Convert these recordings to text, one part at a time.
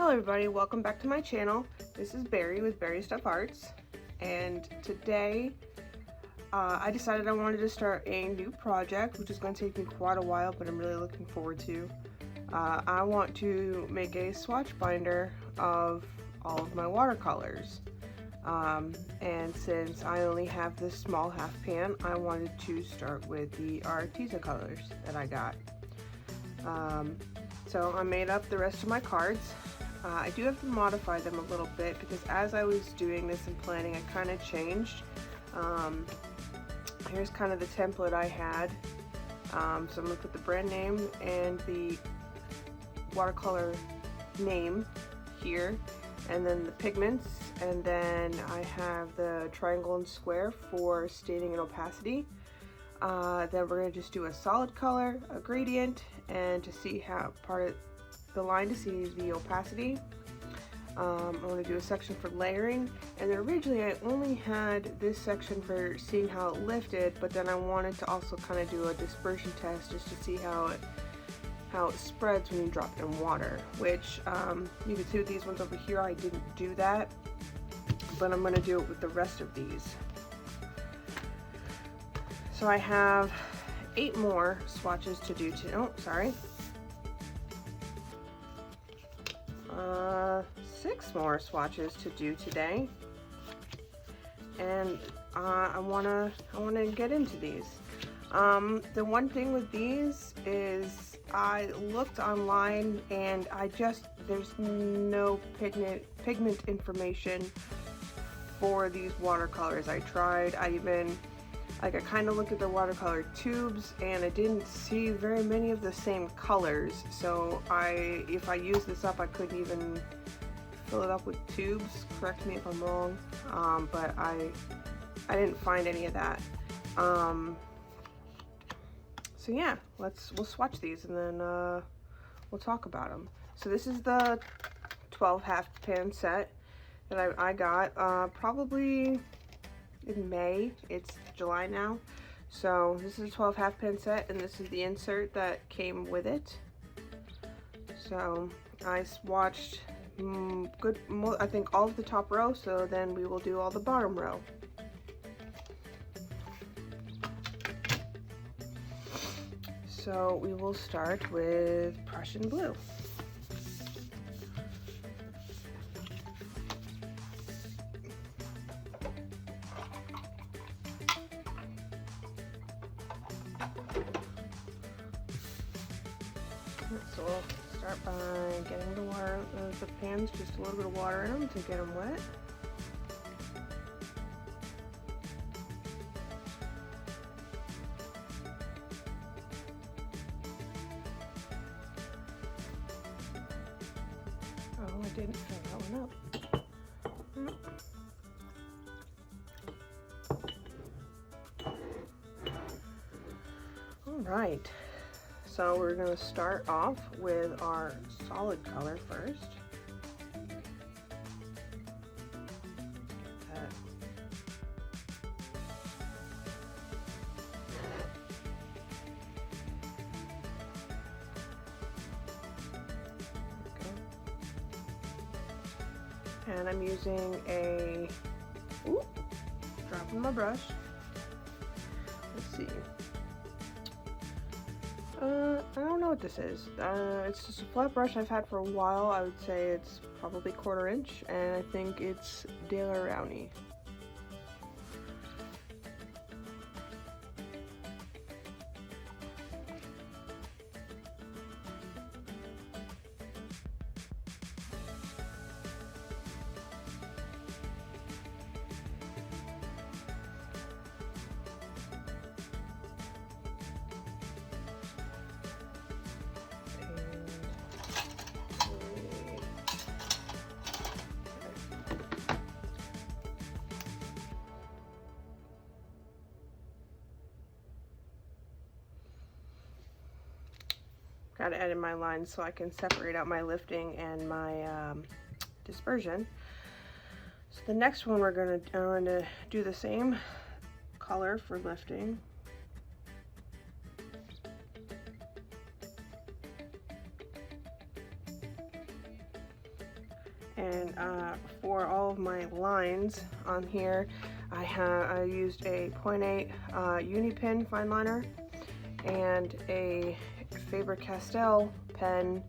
Hello everybody, welcome back to my channel. This is Barry with Barry Stuff Arts, and today I decided I wanted to start a new project, which is going to take me quite a while, but I'm really looking forward to. I want to make a swatch binder of all of my watercolors, and since I only have this small half pan, I wanted to start with the Arteza colors that I got. So I made up the rest of my cards. I do have to modify them a little bit because as I was doing this and planning, I kind of changed. Here's kind of the template I had. So I'm going to put the brand name and the watercolor name here, and then the pigments, and then I have the triangle and square for staining and opacity. Then we're going to just do a solid color, a gradient, and to see how part of the line to see the opacity. I'm going to do a section for layering, and then originally I only had this section for seeing how it lifted, but then I wanted to also kind of do a dispersion test just to see how it spreads when you drop it in water, which you can see with these ones over here I didn't do that, but I'm going to do it with the rest of these. So I have 8 more swatches to do today. Oh, sorry. 6 more swatches to do today, and I wanna get into these. The one thing with these is I looked online and there's no pigment information for these watercolors. I tried. I kind of looked at the watercolor tubes and I didn't see very many of the same colors, so if I use this up, I couldn't even fill it up with tubes. Correct me if I'm wrong, but I didn't find any of that. So yeah, we'll swatch these and then we'll talk about them. So this is the 12 half pan set that I got probably in May. It's July now, so this is a 12 half pan set, and this is the insert that came with it. So I swatched I think all of the top row, so then we will do all the bottom row. So we will start with Prussian blue. So we'll start by getting the water, the pans, just a little bit of water in them to get them wet. Oh, I didn't fill that one up. All right. So we're going to start off with our solid color first. Okay. And I'm using dropping my brush. Let's see. I don't know what this is. It's just a flat brush I've had for a while. I would say it's probably 1/4 inch, and I think it's Rowney. Got to edit my lines so I can separate out my lifting and my dispersion. So the next one I'm going to do the same color for lifting. And for all of my lines on here, I used a 0.8 Uni-pin fine liner and a Faber Castel pen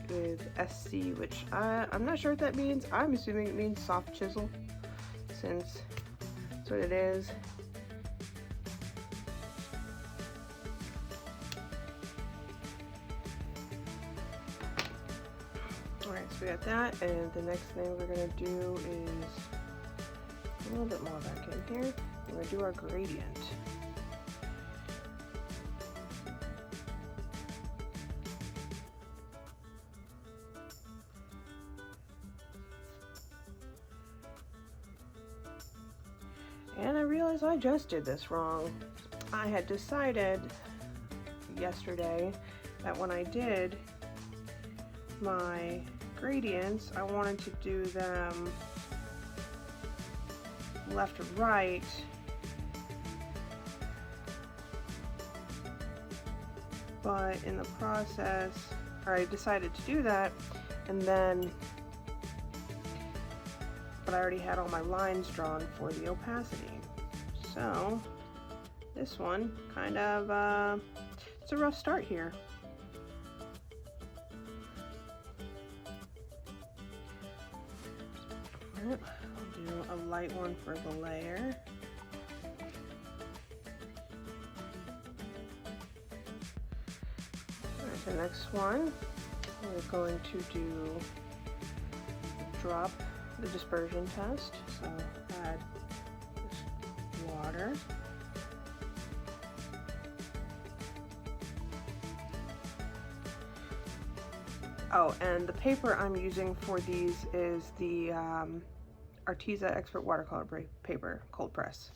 with SC, which I'm not sure what that means. I'm assuming it means soft chisel, since that's what it is. Alright, so we got that, and the next thing we're going to do is a little bit more back in here. We're going to do our gradient. And I realized I just did this wrong. I had decided yesterday that when I did my gradients, I wanted to do them left to right, but in the process, or I decided to do that, and then but I already had all my lines drawn for the opacity. So this one kind of it's a rough start here. I'll do a light one for the layer. Alright, the next one, we're going to do drop the dispersion test. So add this water. Oh, and the paper I'm using for these is the Arteza Expert Watercolor paper, cold press.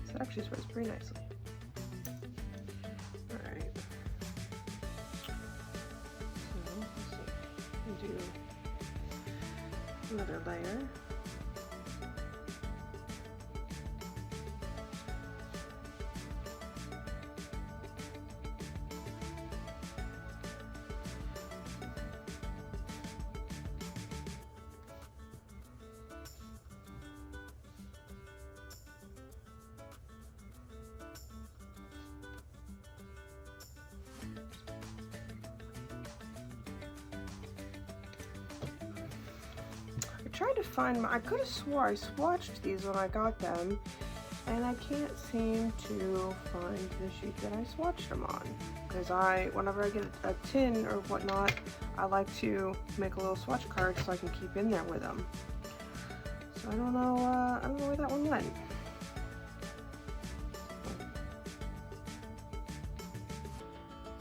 So it actually spreads pretty nicely. Alright. So, let's see. Do another layer. Tried to find I could have swore I swatched these when I got them, and I can't seem to find the sheet that I swatched them on, because whenever I get a tin or whatnot, I like to make a little swatch card so I can keep in there with them. So I don't know where that one went.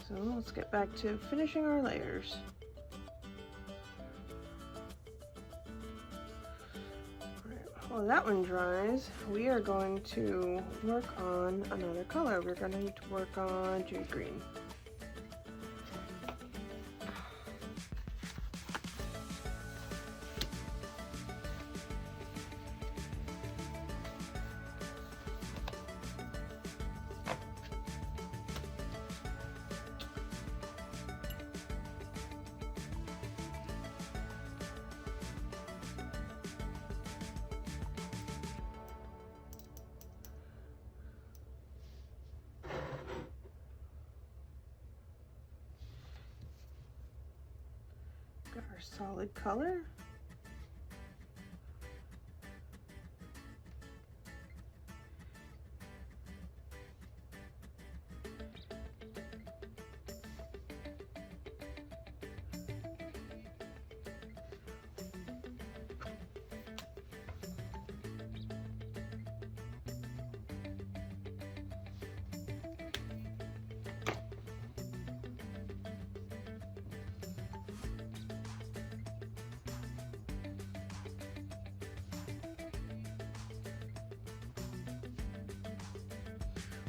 So let's get back to finishing our layers. While that one dries, we are going to work on another color. We're going to need to work on jade green. Got our solid color.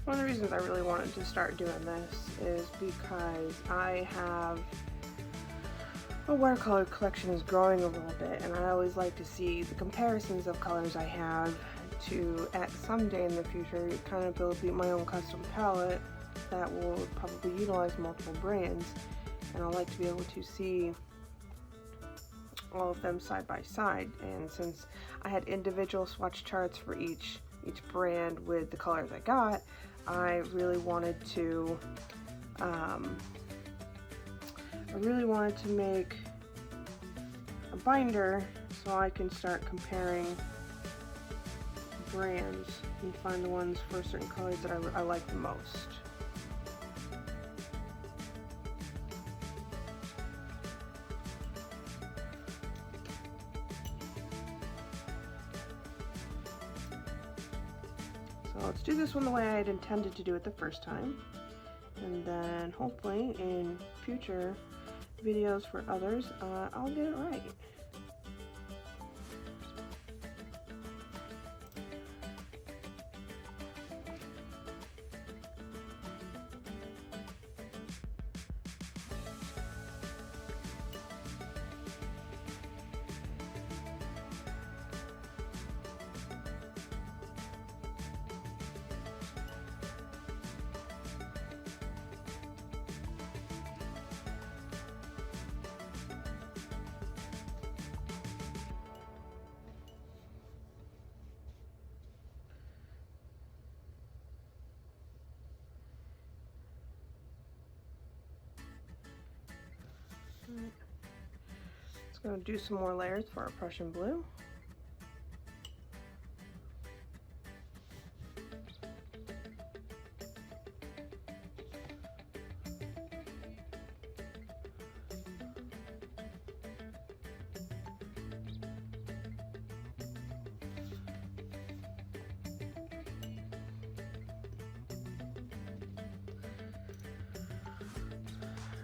One of the reasons I really wanted to start doing this is because I have my watercolor collection is growing a little bit, and I always like to see the comparisons of colors I have to, at someday in the future, kind of build my own custom palette that will probably utilize multiple brands, and I like to be able to see all of them side by side. And since I had individual swatch charts for each brand with the colors I got, I really wanted to make a binder so I can start comparing brands and find the ones for certain colors that I like the most. So let's do this one the way I had intended to do it the first time, and then hopefully in future videos for others I'll get it right. Let's go do some more layers for our Prussian blue.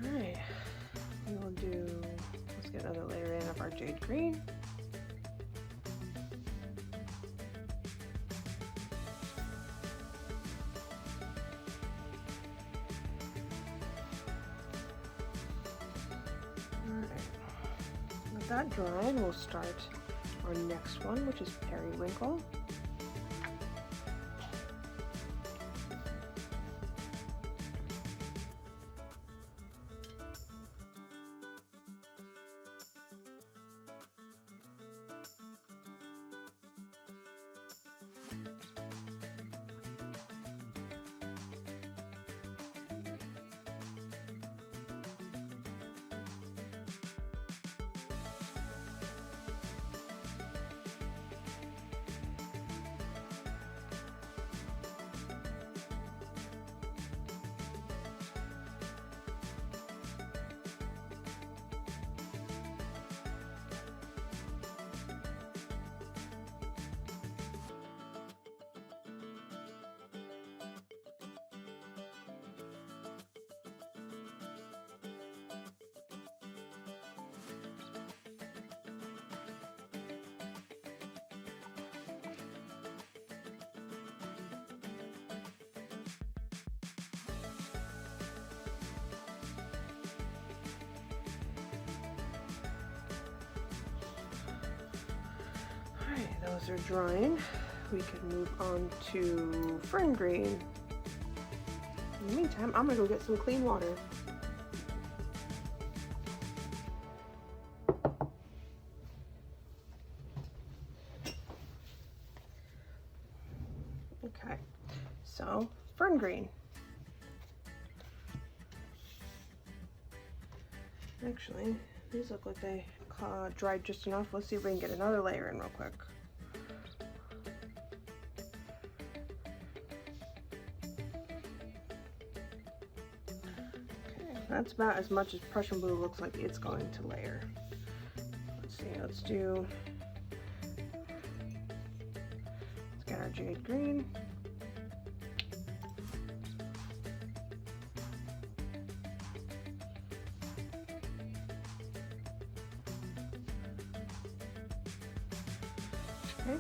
Alright, we'll do, let's get another layer in of our jade green. Alright, with that drying, we'll start our next one, which is periwinkle. Those are drying. We can move on to fern green. In the meantime, I'm gonna go get some clean water. Okay, so fern green. Actually, these look like they dried just enough. Let's see if we can get another layer in real quick. That's about as much as Prussian blue looks like it's going to layer. Let's see, let's get our jade green. Okay.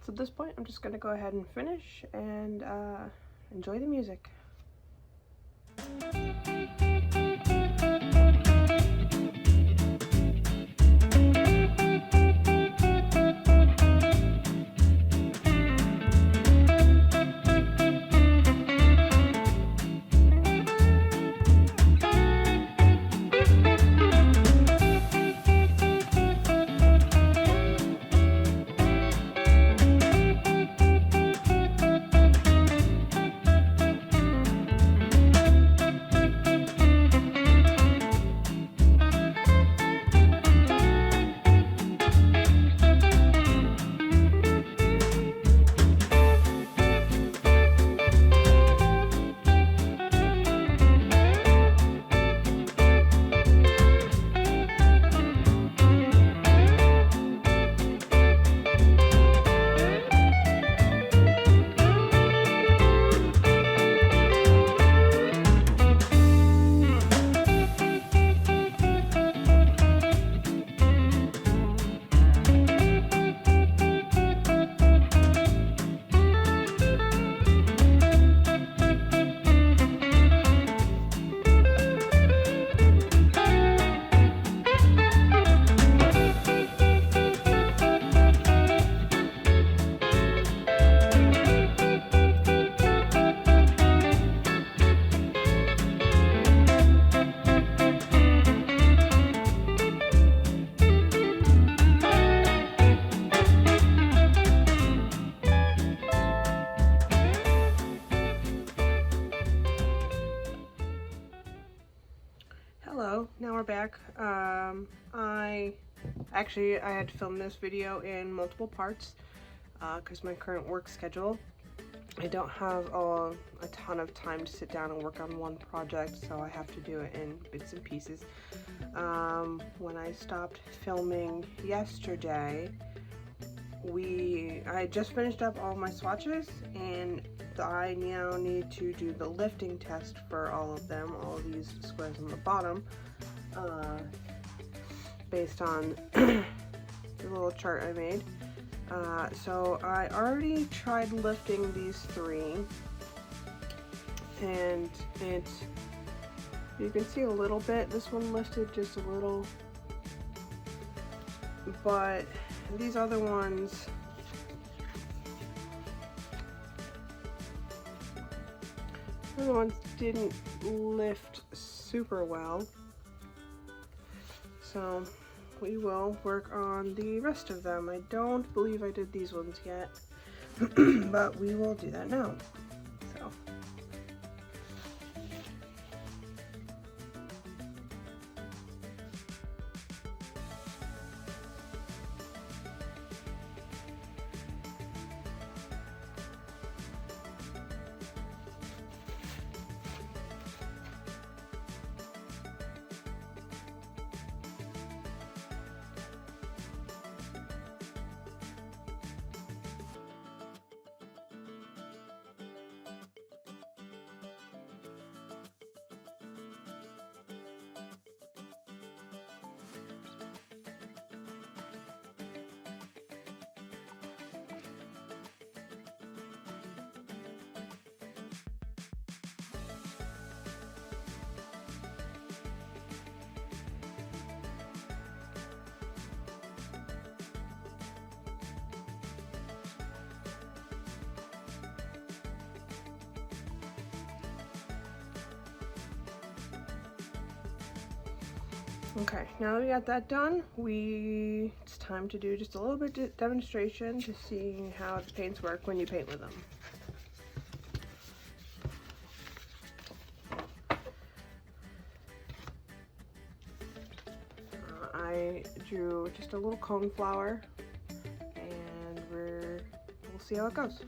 So at this point, I'm just gonna go ahead and finish and enjoy the music. Hello, now we're back. I had to film this video in multiple parts because my current work schedule, I don't have a ton of time to sit down and work on one project, so I have to do it in bits and pieces. When I stopped filming yesterday, I just finished up all my swatches, and I now need to do the lifting test for all of them, all of these squares on the bottom, based on the little chart I made. So I already tried lifting these three, and you can see a little bit, this one lifted just a little, but these other ones, didn't lift super well. So we will work on the rest of them. I don't believe I did these ones yet, but we will do that now. So. Okay, now that we got that done, it's time to do just a little bit of demonstration to see how the paints work when you paint with them. I drew just a little cone flower, and we'll see how it goes.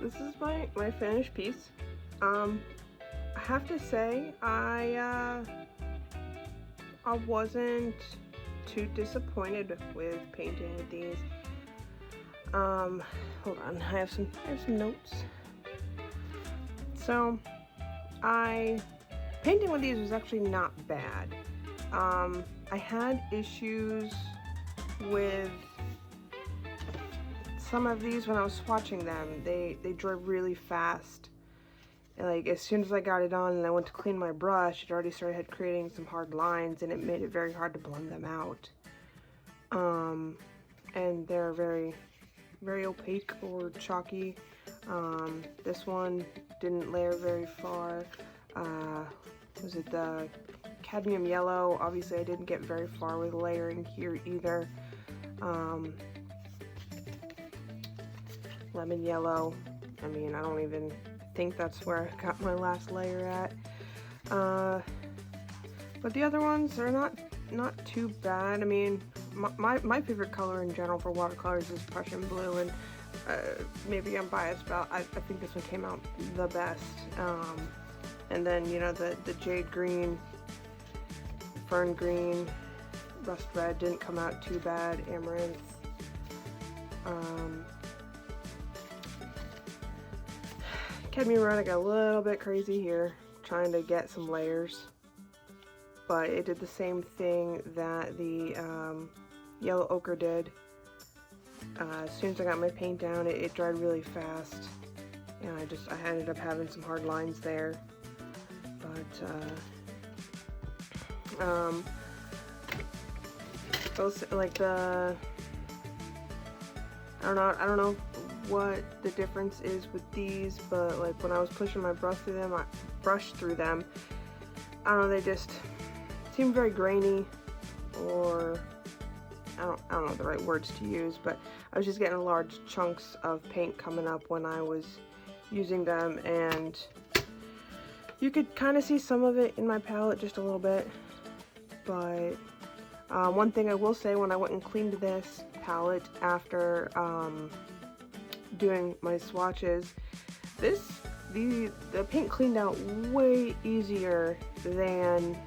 this is my finished piece. I have to say I wasn't too disappointed with painting with these. Hold on, I have some notes. So painting with these was actually not bad. I had issues with some of these when I was swatching them. They dry really fast. Like, as soon as I got it on and I went to clean my brush, it already started creating some hard lines, and it made it very hard to blend them out. And they're very, very opaque or chalky. This one didn't layer very far. Was it the cadmium yellow? Obviously I didn't get very far with layering here either. Lemon yellow, I mean, I don't even think that's where I got my last layer at. But the other ones are not too bad. I mean, my favorite color in general for watercolors is Prussian blue, and maybe I'm biased, but I think this one came out the best. And then, you know, the jade green, fern green, rust red didn't come out too bad. Amaranth. Cadmium red, I got a little bit crazy here, trying to get some layers. But it did the same thing that the yellow ochre did. As soon as I got my paint down, it dried really fast. And I ended up having some hard lines there. But those, like I don't know what the difference is with these, but like when I was pushing my brush through them, I don't know, they just seemed very grainy, or I don't know the right words to use, but I was just getting large chunks of paint coming up when I was using them, and you could kind of see some of it in my palette just a little bit. But one thing I will say, when I went and cleaned this palette after doing my swatches, the paint cleaned out way easier than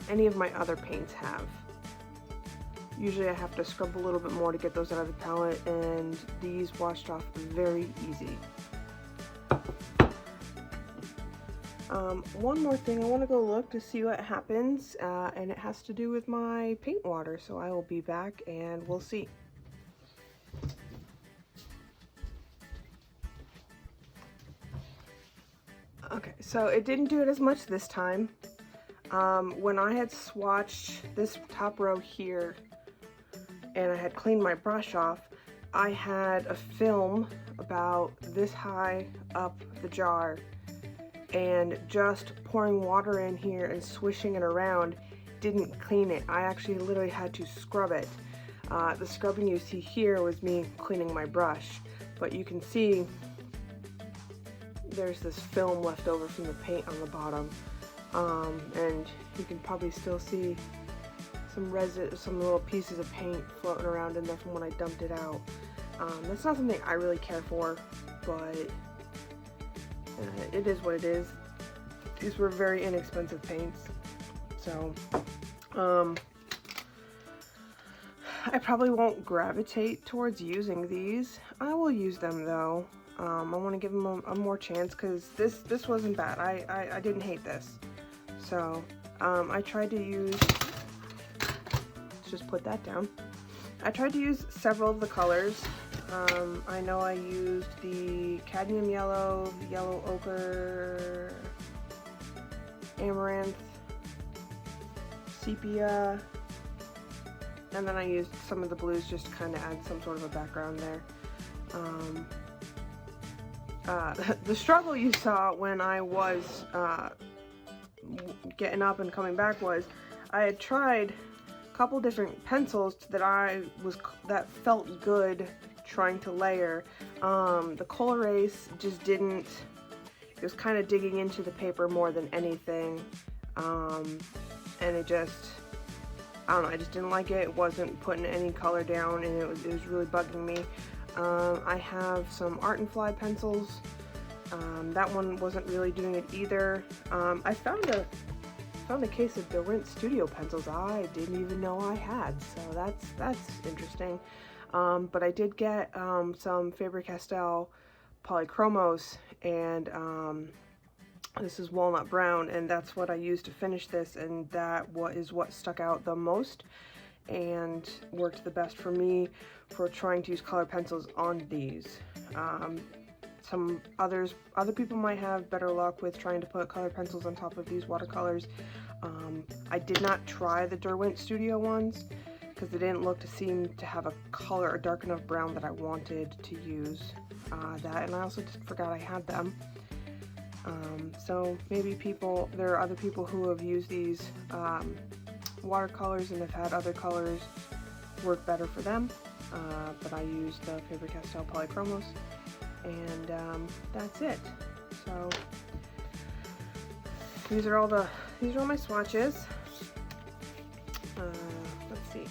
any of my other paints have. Usually I have to scrub a little bit more to get those out of the palette, and these washed off very easy. One more thing, I want to go look to see what happens, and it has to do with my paint water, so I will be back and we'll see. Okay, so it didn't do it as much this time. When I had swatched this top row here and I had cleaned my brush off, I had a film about this high up the jar, and just pouring water in here and swishing it around didn't clean it. I actually literally had to scrub it. The scrubbing you see here was me cleaning my brush, but you can see there's this film left over from the paint on the bottom, and you can probably still see some resin, some little pieces of paint floating around in there from when I dumped it out. That's not something I really care for, but it is what it is. These were very inexpensive paints, so I probably won't gravitate towards using these. I will use them though. I want to give them a more chance, because this wasn't bad. I didn't hate this. So I tried to use, let's just put that down. I tried to use several of the colors. I know I used the cadmium yellow, yellow ochre, amaranth, sepia, and then I used some of the blues just to kind of add some sort of a background there. The struggle you saw when I was getting up and coming back was I had tried a couple different pencils that felt good trying to layer. The Col-erase just didn't, it was kind of digging into the paper more than anything, and it just, I don't know, I just didn't like it. It wasn't putting any color down, and it was really bugging me. I have some Art and Fly pencils. That one wasn't really doing it either. I found a case of Derwent Studio pencils I didn't even know I had, so that's interesting. But I did get some Faber Castel Polychromos, and this is Walnut Brown, and that's what I used to finish this, and that is what stuck out the most and worked the best for me for trying to use color pencils on these. Some other people might have better luck with trying to put color pencils on top of these watercolors. I did not try the Derwent Studio ones because they didn't seem to have a color, a dark enough brown that I wanted to use that, and I also just forgot I had them. So maybe there are other people who have used these watercolors and have had other colors work better for them, but I used the Faber Castel Polychromos, and that's it. So these are all my swatches. Let's see,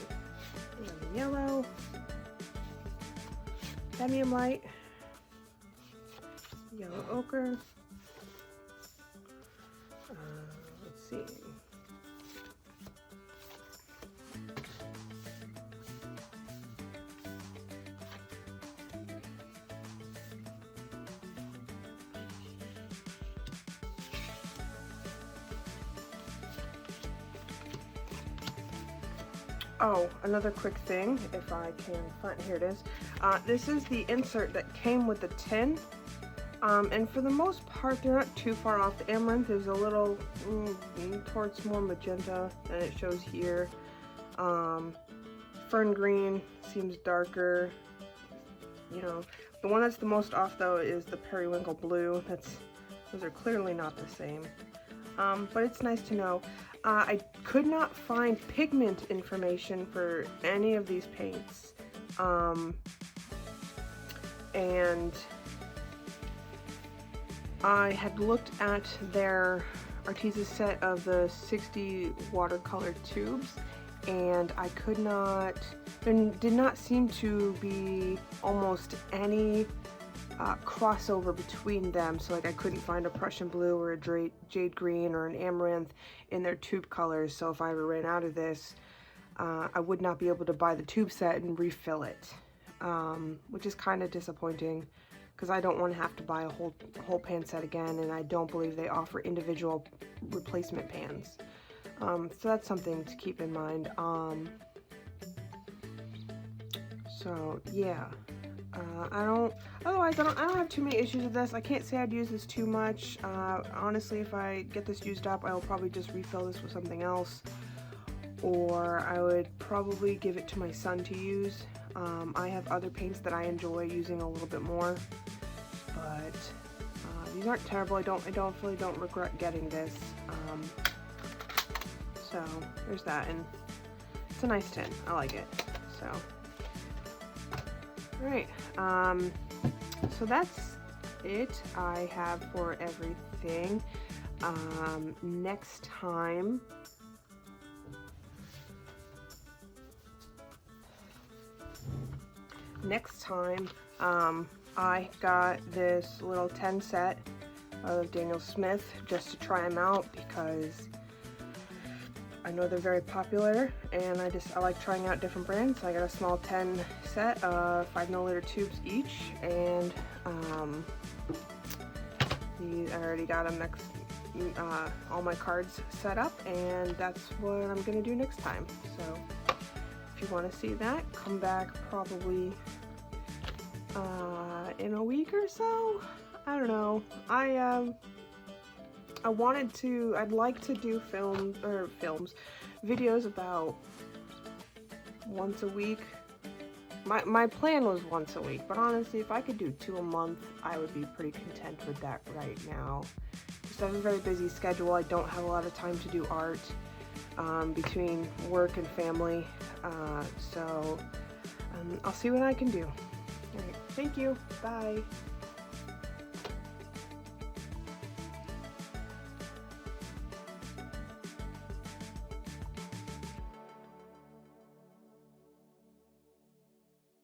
yellow, cadmium light, yellow ochre. Let's see. Oh, another quick thing, if I can find, here it is. This is the insert that came with the tin, and for the most part, they're not too far off. The amaranth is a little towards more magenta than it shows here. Fern green seems darker. You know, the one that's the most off though is the periwinkle blue. Those are clearly not the same. But it's nice to know. I could not find pigment information for any of these paints. And I had looked at their Arteza set of the 60 watercolor tubes, and I could not, there did not seem to be almost any crossover between them. So like I couldn't find a Prussian blue or a jade green or an amaranth in their tube colors. So if I ever ran out of this, I would not be able to buy the tube set and refill it, which is kind of disappointing because I don't want to have to buy a whole pan set again, and I don't believe they offer individual replacement pans. So that's something to keep in mind. So yeah. I don't have too many issues with this. I can't say I'd use this too much. Honestly, if I get this used up, I will probably just refill this with something else, or I would probably give it to my son to use. I have other paints that I enjoy using a little bit more, but these aren't terrible. I definitely don't regret getting this. So there's that, and it's a nice tin. I like it. So. Alright, so that's it I have for everything. Next time, I got this little 10 set of Daniel Smith just to try them out because I know they're very popular, and I like trying out different brands. So I got a small 10 set of 5ml tubes each, and I already got them all my cards set up, and that's what I'm gonna do next time. So if you want to see that, come back probably in a week or so. I don't know. I'd like to do videos about once a week. My plan was once a week, but honestly, if I could do 2 a month, I would be pretty content with that right now. Just have a very busy schedule. I don't have a lot of time to do art between work and family, so I'll see what I can do. All right, thank you. Bye.